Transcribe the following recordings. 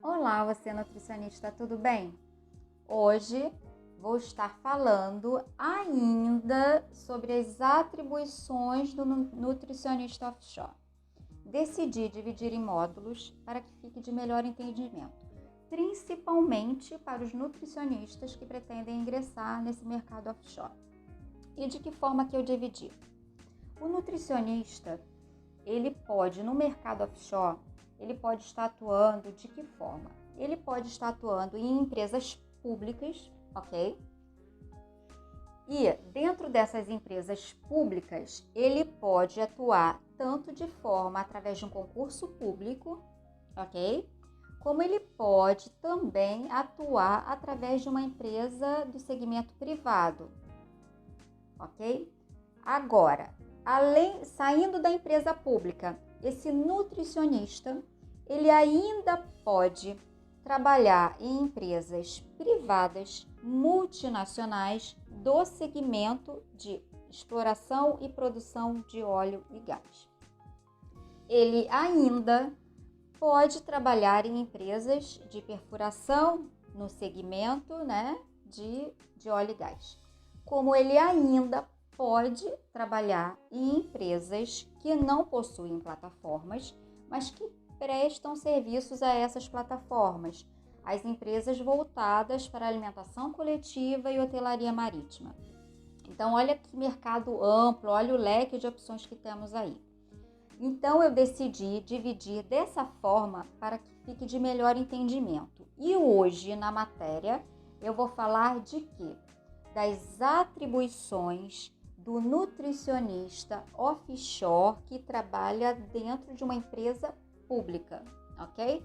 Olá, você nutricionista, tudo bem? Hoje vou estar falando ainda sobre as atribuições do nutricionista offshore. Decidi dividir em módulos para que fique de melhor entendimento, principalmente para os nutricionistas que pretendem ingressar nesse mercado offshore. E de que forma que eu dividi? O nutricionista, ele pode, no mercado offshore, ele pode estar atuando de que forma? Ele pode estar atuando em empresas públicas, ok? E dentro dessas empresas públicas, ele pode atuar tanto de forma através de um concurso público, ok? Como ele pode também atuar através de uma empresa do segmento privado, ok? Agora, saindo da empresa pública, esse nutricionista, ele ainda pode trabalhar em empresas privadas multinacionais do segmento de exploração e produção de óleo e gás. Ele ainda pode trabalhar em empresas de perfuração no segmento, de óleo e gás. Como ele ainda pode trabalhar em empresas que não possuem plataformas, mas que prestam serviços a essas plataformas, as empresas voltadas para alimentação coletiva e hotelaria marítima. Então, olha que mercado amplo, olha o leque de opções que temos aí. Então, eu decidi dividir dessa forma para que fique de melhor entendimento. E hoje, na matéria, eu vou falar de quê? Das atribuições do nutricionista offshore que trabalha dentro de uma empresa pública, ok?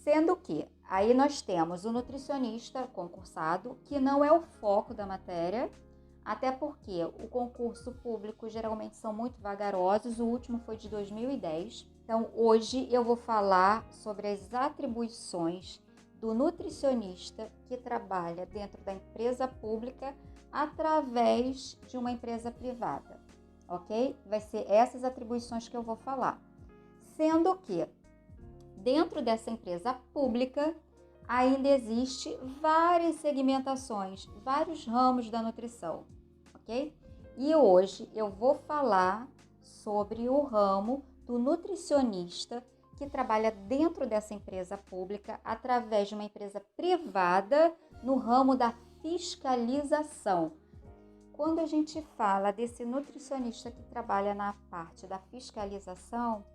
Sendo que aí nós temos o nutricionista concursado, que não é o foco da matéria, até porque o concurso público geralmente são muito vagarosos, o último foi de 2010. Então, hoje eu vou falar sobre as atribuições do nutricionista que trabalha dentro da empresa pública através de uma empresa privada, ok? Vai ser essas atribuições que eu vou falar. Sendo que dentro dessa empresa pública ainda existe várias segmentações, vários ramos da nutrição, ok? E hoje eu vou falar sobre o ramo do nutricionista que trabalha dentro dessa empresa pública através de uma empresa privada no ramo da fiscalização. Quando a gente fala desse nutricionista que trabalha na parte da fiscalização,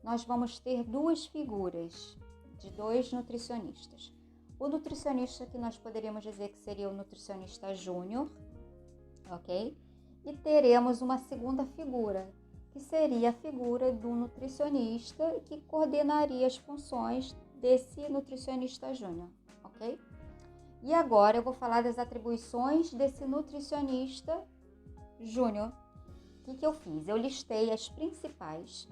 nós vamos ter duas figuras de dois nutricionistas. O nutricionista que nós poderíamos dizer que seria o nutricionista júnior, ok? E teremos uma segunda figura, que seria a figura do nutricionista que coordenaria as funções desse nutricionista júnior, ok? E agora eu vou falar das atribuições desse nutricionista júnior. O que eu fiz? Eu listei as principais.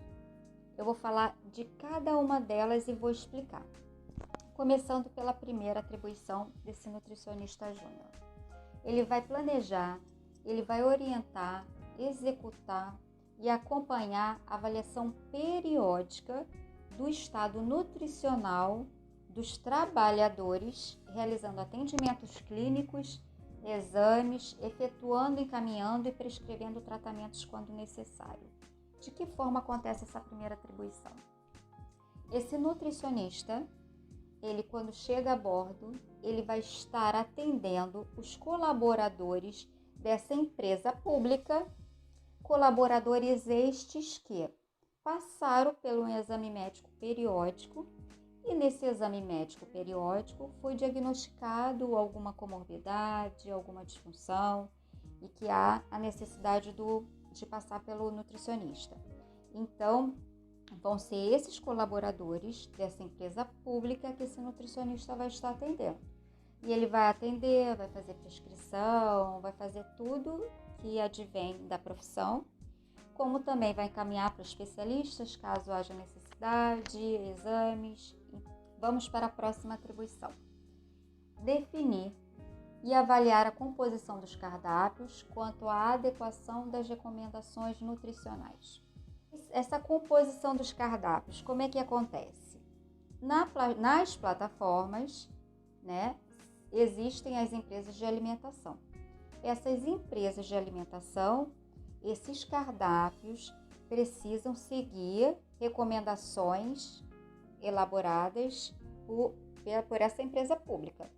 Eu vou falar de cada uma delas e vou explicar. Começando pela primeira atribuição desse nutricionista júnior. Ele vai planejar, ele vai orientar, executar e acompanhar a avaliação periódica do estado nutricional dos trabalhadores, realizando atendimentos clínicos, exames, efetuando, encaminhando e prescrevendo tratamentos quando necessário. De que forma acontece essa primeira atribuição? Esse nutricionista, ele quando chega a bordo, ele vai estar atendendo os colaboradores dessa empresa pública, colaboradores estes que passaram pelo exame médico periódico e nesse exame médico periódico foi diagnosticado alguma comorbidade, alguma disfunção e que há a necessidade de passar pelo nutricionista. Então, vão ser esses colaboradores dessa empresa pública que esse nutricionista vai estar atendendo. E ele vai atender, vai fazer prescrição, vai fazer tudo que advém da profissão, como também vai encaminhar para especialistas caso haja necessidade, exames. Vamos para a próxima atribuição. Definir e avaliar a composição dos cardápios quanto à adequação das recomendações nutricionais. Essa composição dos cardápios, como é que acontece? Nas plataformas, né, existem as empresas de alimentação. Essas empresas de alimentação, esses cardápios precisam seguir recomendações elaboradas por essa empresa pública.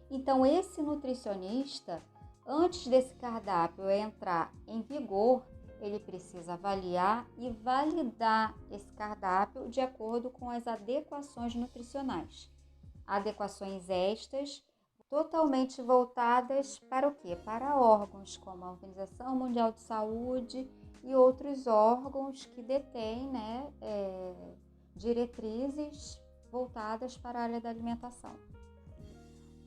Então, esse nutricionista, antes desse cardápio entrar em vigor, ele precisa avaliar e validar esse cardápio de acordo com as adequações nutricionais. Adequações estas totalmente voltadas para o quê? Para órgãos como a Organização Mundial de Saúde e outros órgãos que detêm, né, diretrizes voltadas para a área da alimentação.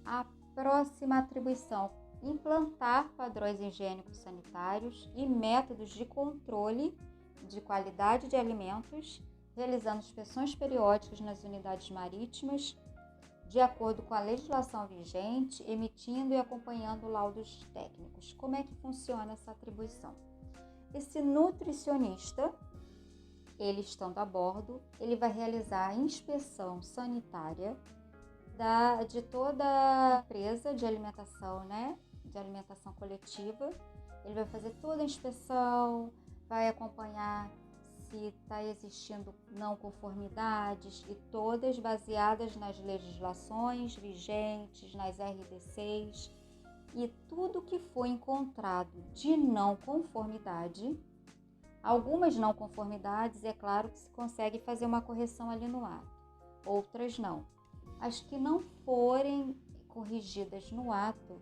A próxima atribuição: implantar padrões higiênicos sanitários e métodos de controle de qualidade de alimentos, realizando inspeções periódicas nas unidades marítimas, de acordo com a legislação vigente, emitindo e acompanhando laudos técnicos. Como é que funciona essa atribuição? Esse nutricionista, ele estando a bordo, ele vai realizar a inspeção sanitária de toda a empresa de alimentação, né? De alimentação coletiva. Ele vai fazer toda a inspeção, vai acompanhar se está existindo não conformidades, e todas baseadas nas legislações vigentes, nas RDCs, e tudo que foi encontrado de não conformidade. Algumas não conformidades, é claro que se consegue fazer uma correção ali no ato, outras não. As que não forem corrigidas no ato,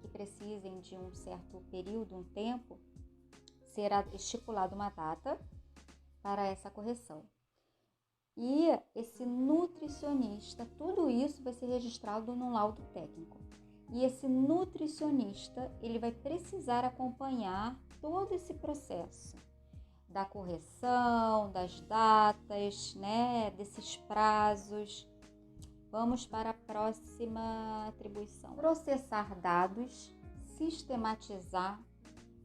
que precisem de um certo período, um tempo, será estipulada uma data para essa correção. E esse nutricionista, tudo isso vai ser registrado num laudo técnico. E esse nutricionista, ele vai precisar acompanhar todo esse processo da correção, das datas, né, desses prazos. Vamos para a próxima atribuição. Processar dados, sistematizar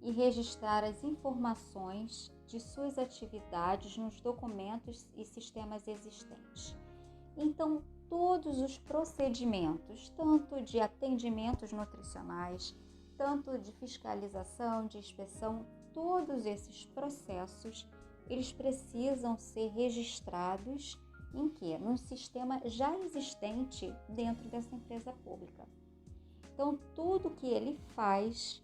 e registrar as informações de suas atividades nos documentos e sistemas existentes. Então, todos os procedimentos, tanto de atendimentos nutricionais, tanto de fiscalização, de inspeção, todos esses processos, eles precisam ser registrados em quê? Num sistema já existente dentro dessa empresa pública. Então, tudo que ele faz,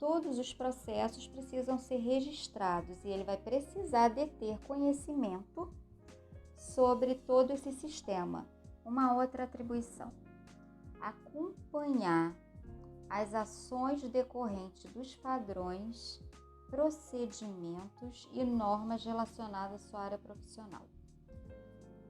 todos os processos precisam ser registrados e ele vai precisar de ter conhecimento sobre todo esse sistema. Uma outra atribuição: acompanhar as ações decorrentes dos padrões, procedimentos e normas relacionadas à sua área profissional.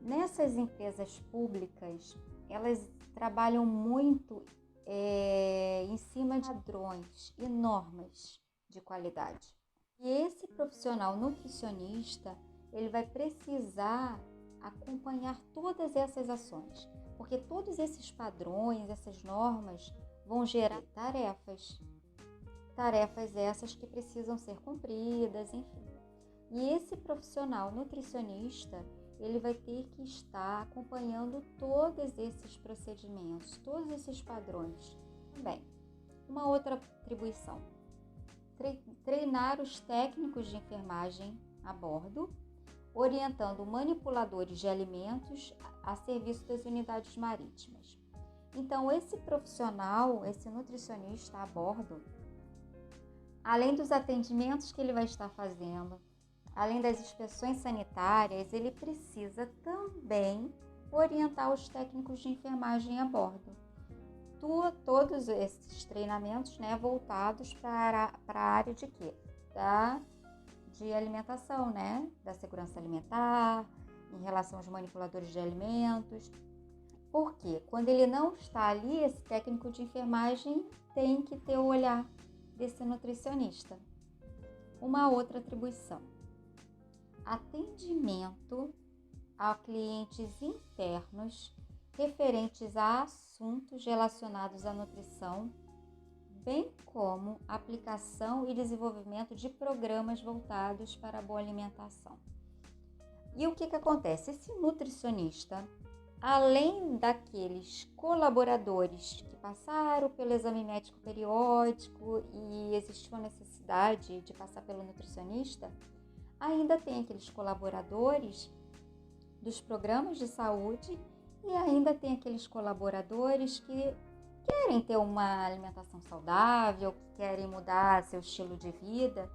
Nessas empresas públicas, elas trabalham muito em cima de padrões e normas de qualidade. E esse profissional nutricionista, ele vai precisar acompanhar todas essas ações, porque todos esses padrões, essas normas vão gerar tarefas essas que precisam ser cumpridas, enfim. E esse profissional nutricionista, ele vai ter que estar acompanhando todos esses procedimentos, todos esses padrões. Bem, uma outra atribuição: treinar os técnicos de enfermagem a bordo, orientando manipuladores de alimentos a serviço das unidades marítimas. Então, esse profissional, esse nutricionista a bordo, além dos atendimentos que ele vai estar fazendo, além das inspeções sanitárias, ele precisa também orientar os técnicos de enfermagem a bordo. Todos esses treinamentos, né, voltados para a área de quê? De alimentação, né? Da segurança alimentar, em relação aos manipuladores de alimentos. Porque quando ele não está ali, esse técnico de enfermagem tem que ter o olhar desse nutricionista. Uma outra atribuição: atendimento a clientes internos referentes a assuntos relacionados à nutrição, bem como aplicação e desenvolvimento de programas voltados para a boa alimentação. E o que acontece? Esse nutricionista, além daqueles colaboradores que passaram pelo exame médico periódico e existiu a necessidade de passar pelo nutricionista, ainda tem aqueles colaboradores dos programas de saúde e ainda tem aqueles colaboradores que querem ter uma alimentação saudável, que querem mudar seu estilo de vida.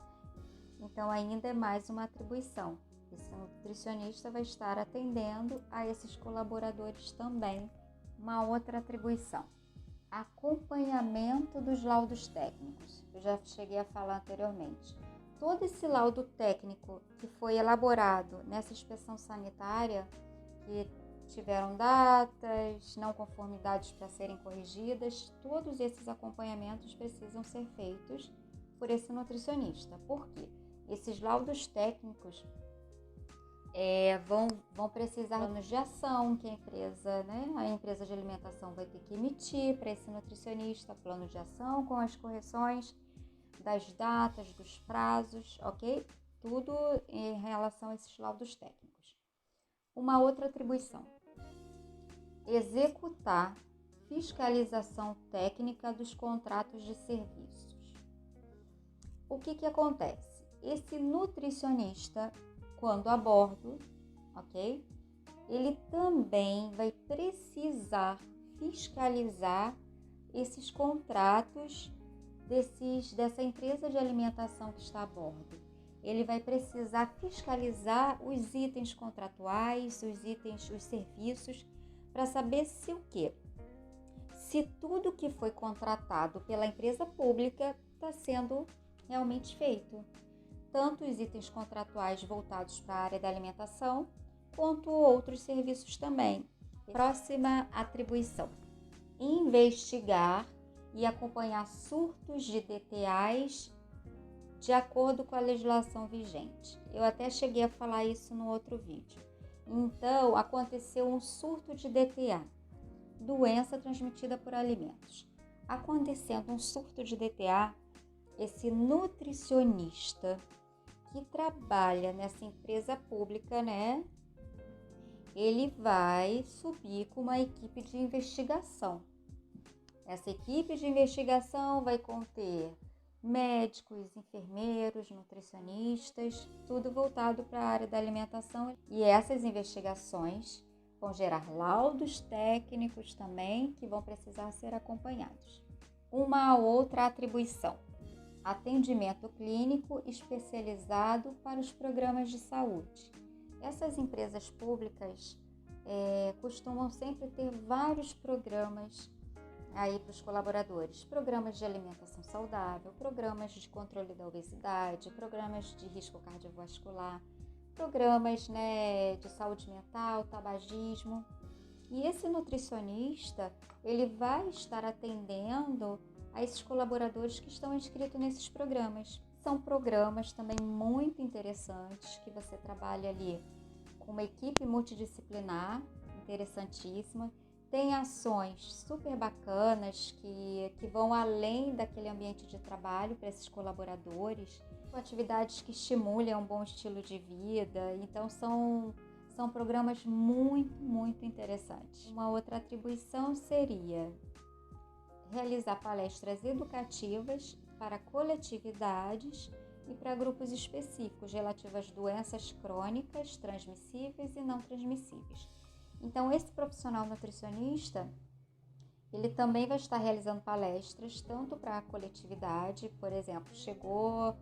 Então ainda é mais uma atribuição. Esse nutricionista vai estar atendendo a esses colaboradores também. Uma outra atribuição: acompanhamento dos laudos técnicos. Eu já cheguei a falar anteriormente. Todo esse laudo técnico que foi elaborado nessa inspeção sanitária, que tiveram datas, não conformidades para serem corrigidas, todos esses acompanhamentos precisam ser feitos por esse nutricionista. Por quê? Esses laudos técnicos vão precisar de planos de ação que a empresa de alimentação vai ter que emitir para esse nutricionista, plano de ação com as correções das datas, dos prazos, ok? Tudo em relação a esses laudos técnicos. Uma outra atribuição: executar fiscalização técnica dos contratos de serviços. O que acontece? Esse nutricionista, quando a bordo, ok? Ele também vai precisar fiscalizar esses contratos dessa empresa de alimentação que está a bordo. Ele vai precisar fiscalizar os itens contratuais, os serviços, para saber se o quê? Se tudo que foi contratado pela empresa pública está sendo realmente feito. Tanto os itens contratuais voltados para a área da alimentação, quanto outros serviços também. Próxima atribuição: investigar e acompanhar surtos de DTAs de acordo com a legislação vigente. Eu até cheguei a falar isso no outro vídeo. Então, aconteceu um surto de DTA, doença transmitida por alimentos. Acontecendo um surto de DTA, esse nutricionista que trabalha nessa empresa pública, ele vai subir com uma equipe de investigação. Essa equipe de investigação vai conter médicos, enfermeiros, nutricionistas, tudo voltado para a área da alimentação. E essas investigações vão gerar laudos técnicos também que vão precisar ser acompanhados. Uma outra atribuição: atendimento clínico especializado para os programas de saúde. Essas empresas públicas costumam sempre ter vários programas aí para os colaboradores, programas de alimentação saudável, programas de controle da obesidade, programas de risco cardiovascular, programas de saúde mental, tabagismo. E esse nutricionista, ele vai estar atendendo a esses colaboradores que estão inscritos nesses programas. São programas também muito interessantes, que você trabalha ali com uma equipe multidisciplinar, interessantíssima. Tem ações super bacanas que vão além daquele ambiente de trabalho para esses colaboradores, com atividades que estimulem um bom estilo de vida. Então, são programas muito, muito interessantes. Uma outra atribuição seria realizar palestras educativas para coletividades e para grupos específicos relativas a doenças crônicas, transmissíveis e não transmissíveis. Então, esse profissional nutricionista, ele também vai estar realizando palestras tanto para a coletividade, por exemplo, chegou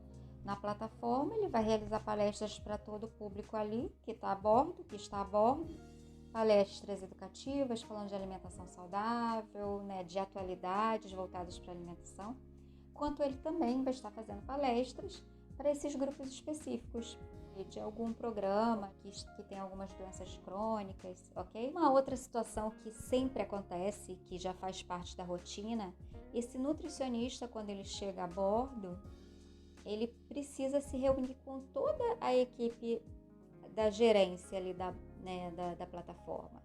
na plataforma, ele vai realizar palestras para todo o público ali que está a bordo, palestras educativas falando de alimentação saudável, de atualidades voltadas para a alimentação, quanto ele também vai estar fazendo palestras para esses grupos específicos de algum programa que tem algumas doenças crônicas, ok? Uma outra situação que sempre acontece, que já faz parte da rotina, esse nutricionista, quando ele chega a bordo, ele precisa se reunir com toda a equipe da gerência ali da plataforma,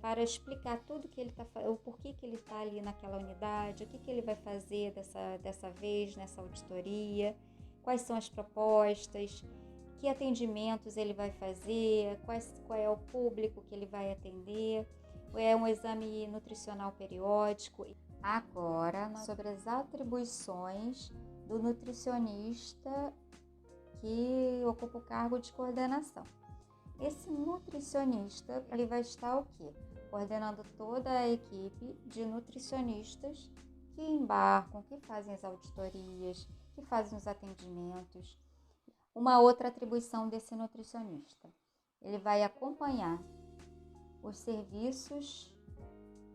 para explicar tudo que ele está fazendo, o porquê que ele está ali naquela unidade, o que ele vai fazer dessa vez nessa auditoria, quais são as propostas, que atendimentos ele vai fazer, qual é o público que ele vai atender, é um exame nutricional periódico. Agora, sobre as atribuições do nutricionista que ocupa o cargo de coordenação. Esse nutricionista, ele vai estar o quê? Coordenando toda a equipe de nutricionistas que embarcam, que fazem as auditorias, que fazem os atendimentos. Uma outra atribuição desse nutricionista, ele vai acompanhar os serviços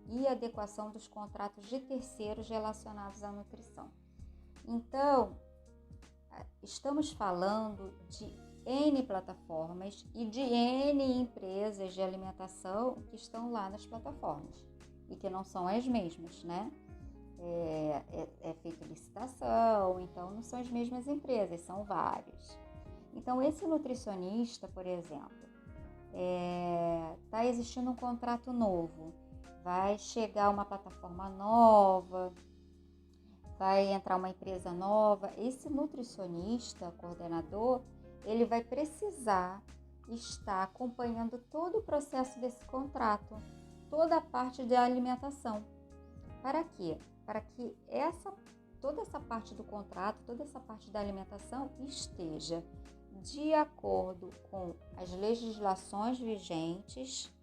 e adequação dos contratos de terceiros relacionados à nutrição. Então, estamos falando de N plataformas e de N empresas de alimentação que estão lá nas plataformas e que não são as mesmas, né? É feita licitação, então não são as mesmas empresas, são várias. Então, esse nutricionista, por exemplo, está existindo um contrato novo, vai chegar uma plataforma nova, vai entrar uma empresa nova. Esse nutricionista, coordenador, ele vai precisar estar acompanhando todo o processo desse contrato, toda a parte da alimentação. Para quê? Para que toda essa parte do contrato, toda essa parte da alimentação esteja de acordo com as legislações vigentes,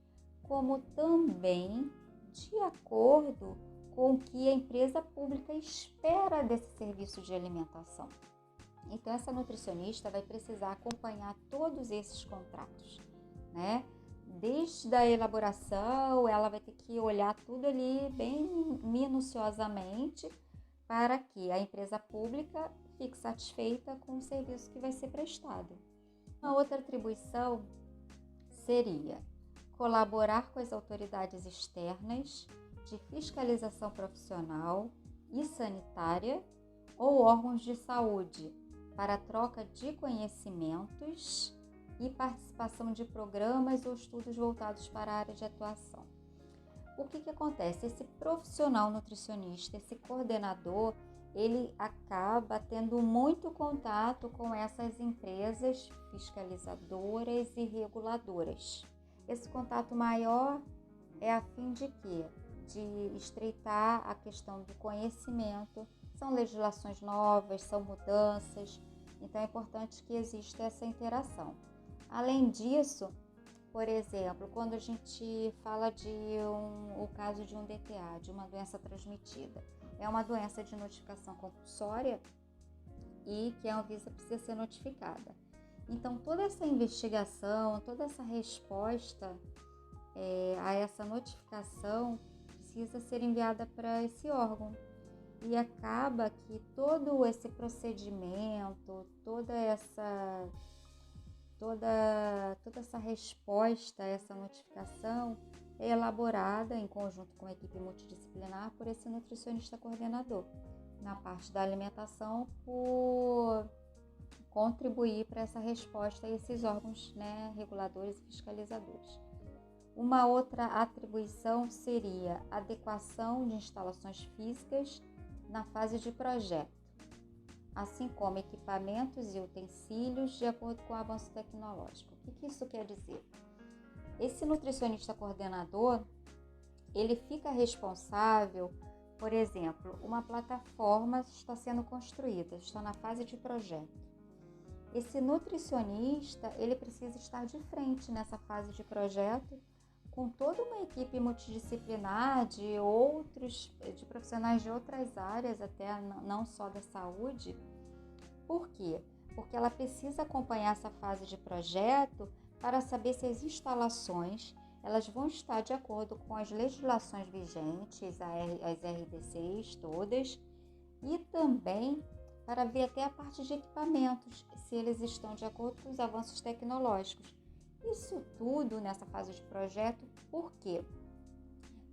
como também de acordo com o que a empresa pública espera desse serviço de alimentação. Então, essa nutricionista vai precisar acompanhar todos esses contratos, né? Desde a elaboração, ela vai ter que olhar tudo ali bem minuciosamente para que a empresa pública fique satisfeita com o serviço que vai ser prestado. Uma outra atribuição seria colaborar com as autoridades externas de fiscalização profissional e sanitária ou órgãos de saúde para troca de conhecimentos e participação de programas ou estudos voltados para a área de atuação. O que acontece? Esse profissional nutricionista, esse coordenador, ele acaba tendo muito contato com essas empresas fiscalizadoras e reguladoras. Esse contato maior é a fim de quê? De estreitar a questão do conhecimento. São legislações novas, são mudanças, então é importante que exista essa interação. Além disso, por exemplo, quando a gente fala o caso de um DTA, de uma doença transmitida, é uma doença de notificação compulsória e que a Anvisa precisa ser notificada. Então, toda essa investigação, toda essa resposta a essa notificação precisa ser enviada para esse órgão. E acaba que todo esse procedimento, toda essa resposta a essa notificação é elaborada em conjunto com a equipe multidisciplinar por esse nutricionista coordenador, na parte da alimentação, por contribuir para essa resposta a esses órgãos, né, reguladores e fiscalizadores. Uma outra atribuição seria adequação de instalações físicas na fase de projeto, assim como equipamentos e utensílios de acordo com o avanço tecnológico. O que isso quer dizer? Esse nutricionista coordenador, ele fica responsável, por exemplo, uma plataforma está sendo construída, está na fase de projeto. Esse nutricionista, ele precisa estar de frente nessa fase de projeto, com toda uma equipe multidisciplinar de profissionais de outras áreas, até não só da saúde. Por quê? Porque ela precisa acompanhar essa fase de projeto para saber se as instalações elas vão estar de acordo com as legislações vigentes, as RDCs todas, e também para ver até a parte de equipamentos, se eles estão de acordo com os avanços tecnológicos. Isso tudo nessa fase de projeto, por quê?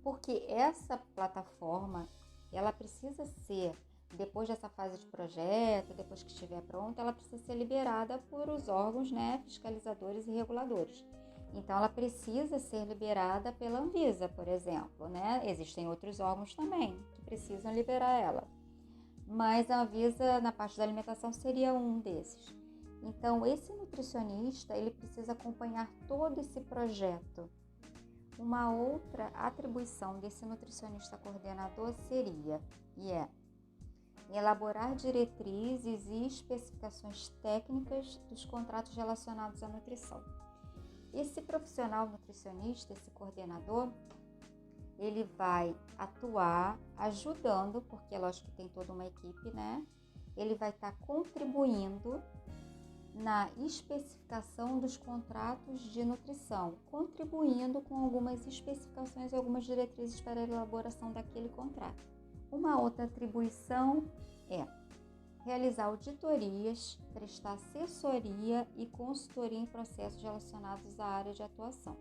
Porque essa plataforma, ela precisa ser, depois dessa fase de projeto, depois que estiver pronta, ela precisa ser liberada por os órgãos, né, fiscalizadores e reguladores. Então, ela precisa ser liberada pela Anvisa, por exemplo, né? Existem outros órgãos também que precisam liberar ela. Mas a Anvisa, na parte da alimentação, seria um desses. Então, esse nutricionista, ele precisa acompanhar todo esse projeto. Uma outra atribuição desse nutricionista coordenador seria, elaborar diretrizes e especificações técnicas dos contratos relacionados à nutrição. Esse profissional nutricionista, esse coordenador, ele vai atuar ajudando, porque lógico que tem toda uma equipe, né? Ele vai estar contribuindo na especificação dos contratos de nutrição, contribuindo com algumas especificações e algumas diretrizes para a elaboração daquele contrato. Uma outra atribuição é realizar auditorias, prestar assessoria e consultoria em processos relacionados à área de atuação.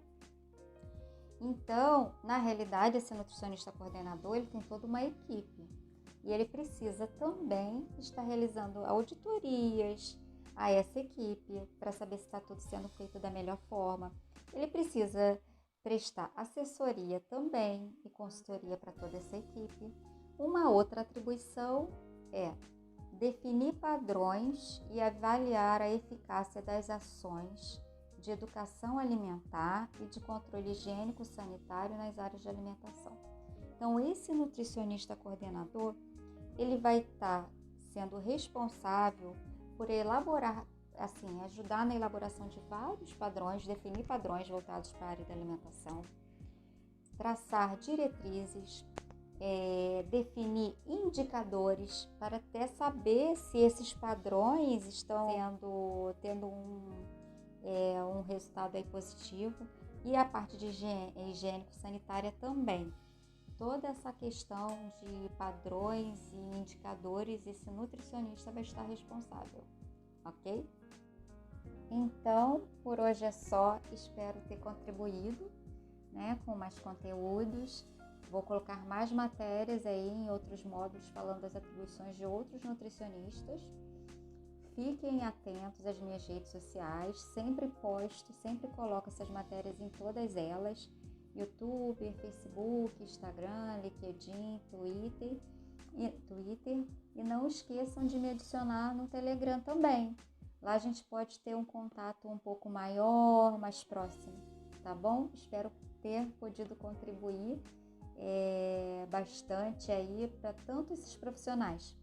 Então, na realidade, esse nutricionista coordenador, ele tem toda uma equipe e ele precisa também estar realizando auditorias a essa equipe para saber se está tudo sendo feito da melhor forma. Ele precisa prestar assessoria também e consultoria para toda essa equipe. Uma outra atribuição é definir padrões e avaliar a eficácia das ações de educação alimentar e de controle higiênico-sanitário nas áreas de alimentação. Então, esse nutricionista coordenador, ele vai estar sendo responsável por elaborar, ajudar na elaboração de vários padrões, definir padrões voltados para a área da alimentação, traçar diretrizes, definir indicadores para até saber se esses padrões estão tendo um resultado aí positivo, e a parte de higiênico-sanitária também. Toda essa questão de padrões e indicadores, esse nutricionista vai estar responsável, ok? Então, por hoje é só. Espero ter contribuído, né, com mais conteúdos. Vou colocar mais matérias aí em outros módulos falando das atribuições de outros nutricionistas. Fiquem atentos às minhas redes sociais, sempre posto, sempre coloco essas matérias em todas elas. YouTube, Facebook, Instagram, LinkedIn, Twitter. E não esqueçam de me adicionar no Telegram também. Lá a gente pode ter um contato um pouco maior, mais próximo, tá bom? Espero ter podido contribuir bastante aí para tanto esses profissionais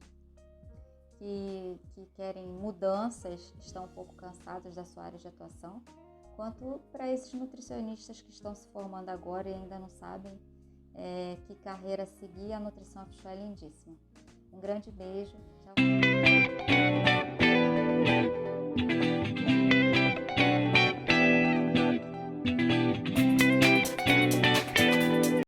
que querem mudanças, estão um pouco cansados da sua área de atuação, quanto para esses nutricionistas que estão se formando agora e ainda não sabem que carreira seguir. A nutrição é lindíssima. Um grande beijo. Tchau.